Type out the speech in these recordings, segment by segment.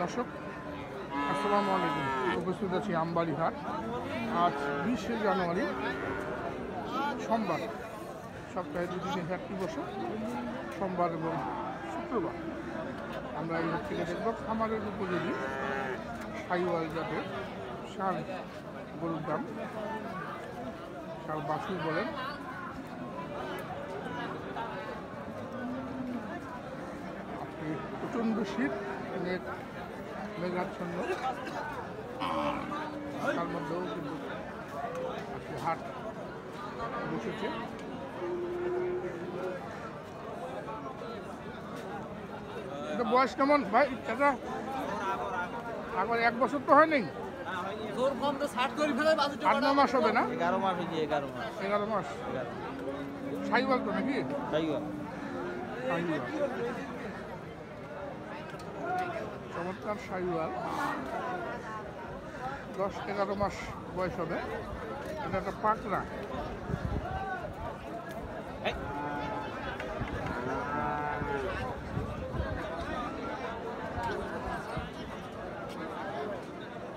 দর্শক আসসালামু আলাইকুম। উপস্থিত আছি আমবাড়ি হাট। আজ 20শে জানুয়ারি সোমবার। সপ্তাহে দুদিনে হাটটি বসে, সোমবার এবং শুক্রবার। আমরা এই হাট থেকে দেখব খামারের উপযোগী সাইওয়াল জাতের ষাঁড় গরুর দাম। ষাঁড় বাছুর বলেন। প্রচণ্ড শীত, মেঘাচ্ছন্ন, তার মধ্যেও কিন্তু হাট বসেছে। বয়স কেমন ভাই চাচা? আবার 1 বছর তো হয় নাই, 8-9 মাস হবে না? 11 মাস। সাইওয়াল তো নাকি? চমৎকার সাইওয়াল, 10-11 মাস বয়স হবে। এটা একটা পাকড়া।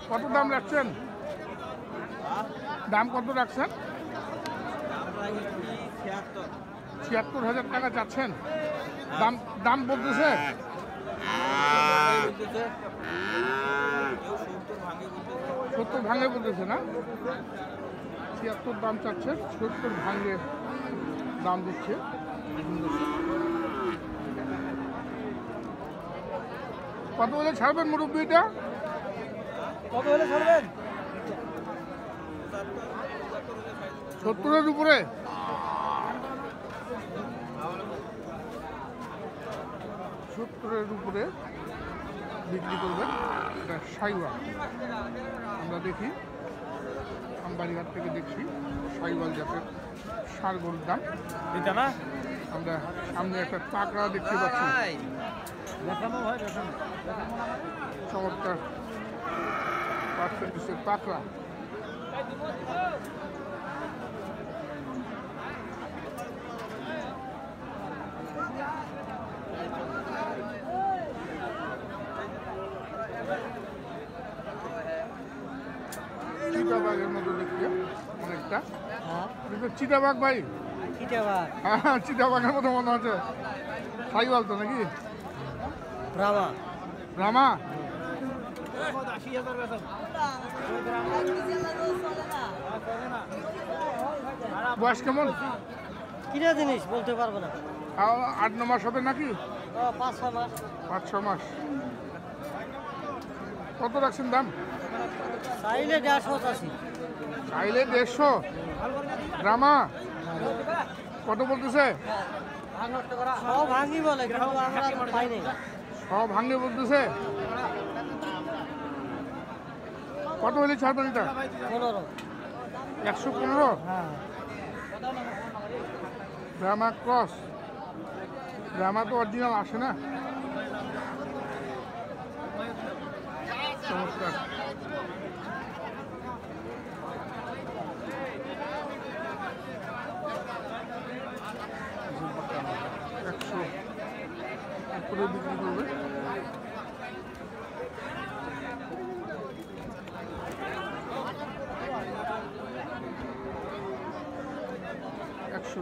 কত দাম রাখছেন? দাম কত রাখছেন? 76,000 টাকা চাচ্ছেন। দাম দাম বলতেছে 70 ভাঙে বলতেছে না? 76 দাম চাচ্ছে, 70 ভাঙে দাম দিচ্ছে। কত হলে ছাড়বেন মুরব্বীটা? কত হলে ছাড়বেন? 70-এর উপরে। উপরে বিক্রি করবেন। এটা সাইওয়াল। আমরা দেখি আমবাড়িঘাট থেকে দেখছি সাইওয়াল জাতের ষাঁড় গরুর দাম। আমরা সামনে একটা পাকড়া দেখতে পাচ্ছি, চমৎকার পার্সেন্টেজের পাকড়া। চিতাবাঘের মতো দেখতে অনেকটা। চিতাবাঘ ভাই? হ্যাঁ, চিতাবাঘের মতো মনে হচ্ছে। সাইওয়াল তো নাকি? ব্রাহ্মা। বয়স কেমন? কিনা জিনিস বলতে পারবো না। 8-9 মাস হবে নাকি? 5-6 মাস। কত রাখছেন দাম? চাইলে 150। চাইলে 150। ব্রাহ্মা কত বলতেছে? সব ভাঙি বলে, কিন্তু আমরা পাইনি। সব ভাঙে বলতেছে। কত হলে ছাড়বেন এটা? 15। 115? ব্রাহ্মা ক্রস। ব্রাহ্মা তো অরিজিনাল আসে না। চমৎকার। করে বিক্রি করবে।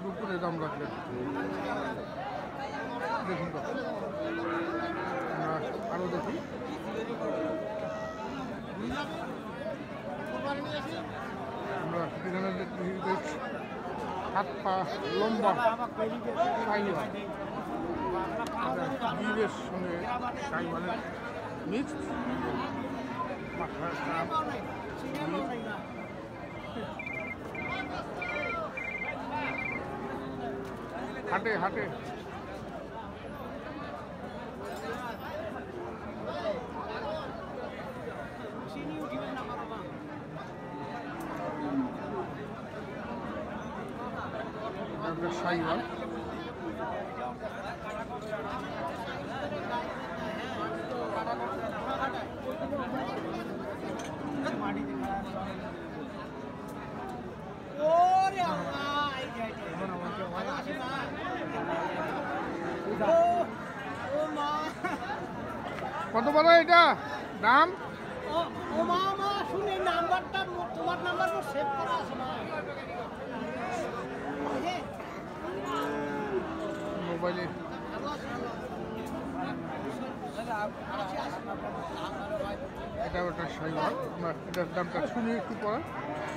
উপরে দাম রাখলেন। দেখুন তো, আমরা আরো দেখি। আমরা এখানে দেখছি 7 পা লম্বা সাইওয়াল। গিরের সঙ্গে সাইওয়ালের মিক্সড। হাটে হাটে সাইওয়াল। কত বড় এটা দাম? ও মা মা শুনি নাম্বারটা তোমার নাম্বার সেভ করা আছে না মোবাইলে এটা ওটা সাইবার আমরা এটার দামটা শুনি একটু পরে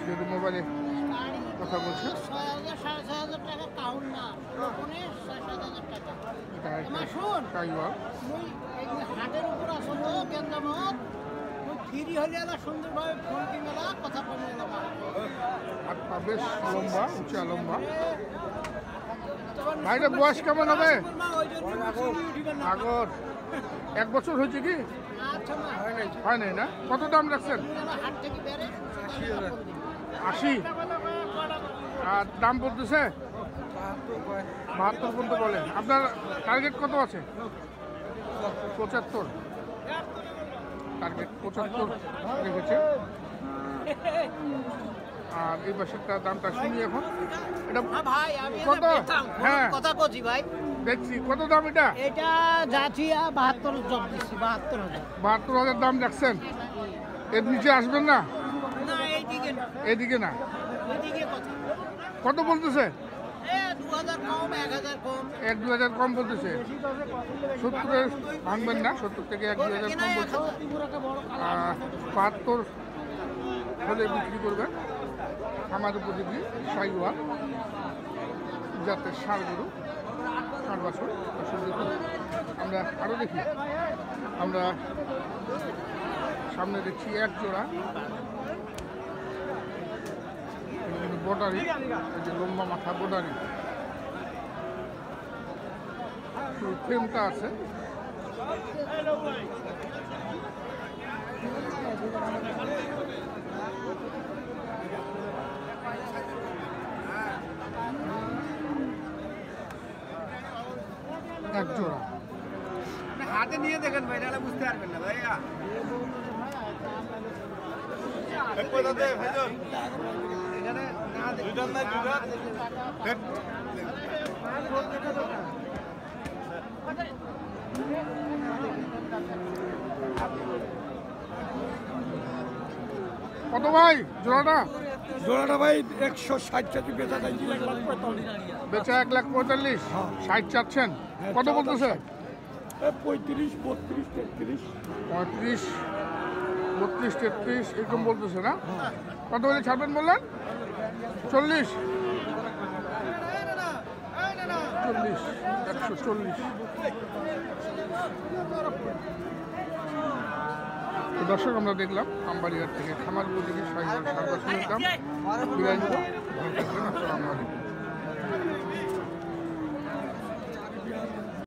যেহেতু মোবাইলে কথা বলছে। 6,000 6,500 টাকা কাউন্ট না ওখানে 6,000 টাকা এটা মা শুন সাইবার মুই এই হাটের উপর আসো তো গেন্দামত মুই ফ্রি হলে এলা সুন্দরভাবে ফোন কি মেলা কথা কমে এলা আর পা বেশ লম্বা উঁচা লম্বা। ভাইটা বয়স কেমন হবে? আগর 1 বছর হয়েছে কি? আচ্ছা মা হয় নাই না? কত দাম রাখছেন? হাট থেকে বেরে 80 আর দাম বলতেছে 72 পর্যন্ত বলে। আপনার টার্গেট কত আছে? 75 টার্গেট 75 রেখেছে। আর এই পাশেরটা দামটা শুনি এখন এটা ভাই আমি কত? হ্যাঁ কথা কইছি ভাই দেখছি কত দাম এটা? এটা যাচিয়া 72 জব দিছি 72,000 72,000 দাম রাখছেন। এর নিচে আসবেন না? না এইদিকে না এদিকে না। এইদিকে কথা কত বলতেছে? 2000 কম 1000 কম 1-2 হাজার কম বলতেছে। 70 ভাঙবেন না, 70 থেকে 1-2 হাজার কম বলছে। 72 হলে বিক্রি করবেন। আমার উপযোগী সাইওয়াল যাতে ষাঁড় গরু 8 বছর দেখুন। আমরা আরও দেখি, আমরা সামনে দেখছি এক জোড়া বর্ডারি, এই যে লম্বা মাথা বর্ডারি, ফ্রেমটা আছে। এক জোড়া হাতে নিয়ে দেখেন ভাই, নাহলে বুঝতে পারবেন না ভাইয়া। এখানে না দুজন না দুজন কত ভাই জোড়াটা? জোড়াটা ভাই 160 টাকা বেচা চাইছি, 1,45,000 বেচা 1,45,000, 60 চাচ্ছেন। কত বলতেছে? 35, 32, 33। 35, 32, 33 এরকম বলতেছে না? কত বলে ছাড়বেন বললেন? 40, 140। তো দর্শক আমরা দেখলাম আমবাড়িহাট থেকে খামার উপযোগী সাইবার সার দাম বিরাজ। ভালো থাকবেন। আসসালামু আলাইকুম।